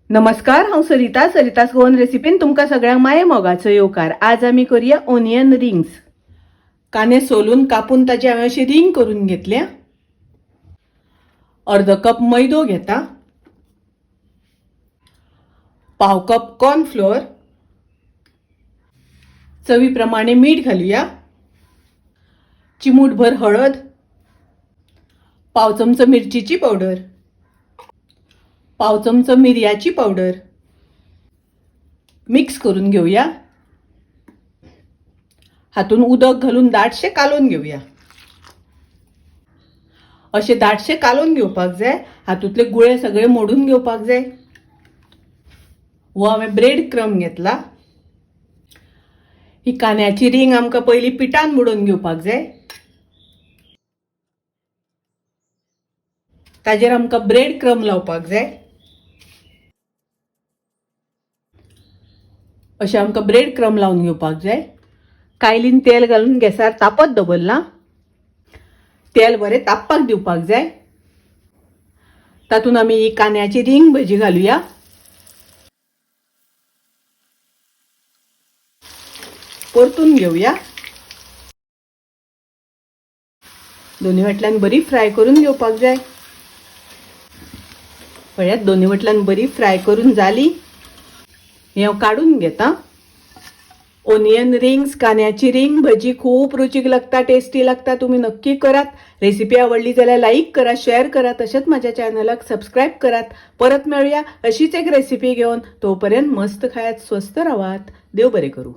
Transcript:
नमस्कार, हांव सरितास गोवन रेसिपीन तुमकां सगळ्यांक माये मोगाचो येवकार। आज आमी करूया ओनियन रिंग्स। कांदे सोलून कापून ताचे हांवें अशी रिंग करून घेतल्या। अर्ध कप मैदो घेता, पाव कप कॉर्नफ्लोअर, चवी प्रमाणे मीठ घालूया, चिमूटभर हळद, पाव चमचो मिरचीची पावडर, पाव चमचो मिरयाची पावडर मिक्स करून घेऊया। हातून उदक घालून दाटशे कालून घेऊया। असे दाटशे कालून घेवपाक जाय। हातूंतले गुळे सगळे मोडून घेवपाक जाय। वो हांवें ब्रेड क्रम घेतला। ही कांद्याची रिंग आमकां पयली पिठान बुडोवन घेवपाक जाय। ताजेर आमकां ब्रेड क्रम लावपाक जाय। अशें आमकां ब्रेड क्रम लावन घेवपाक जाय। कायलीन तेल घालून गॅसार तापत दवरला। तेल बरें तापपाक दिवपाक जाय। तातून आमी ही कांद्याची रिंग भजी घालूया। परतून घेऊया। दोन्ही वटल्यान बरी फ्राय करून घेवपाक जाय। पळयात, दोन्ही वटल्यान बरी फ्राय करून जाली। हे हांव काढून घेता। ओनियन रिंग्स, कांद्याची रिंग भजी खूप रुचीक लागता, टेस्टी लागता। तुम्ही नक्की करात। रेसिपी आवडली जाल्यार लाईक करा, शेअर करा, तसेच माझ्या चॅनलाक सबस्क्राईब करात। परत मेळूया अशीच एक रेसिपी घेऊन। तोपर्यंत मस्त खायात, स्वस्त राहात। देव बरे करू।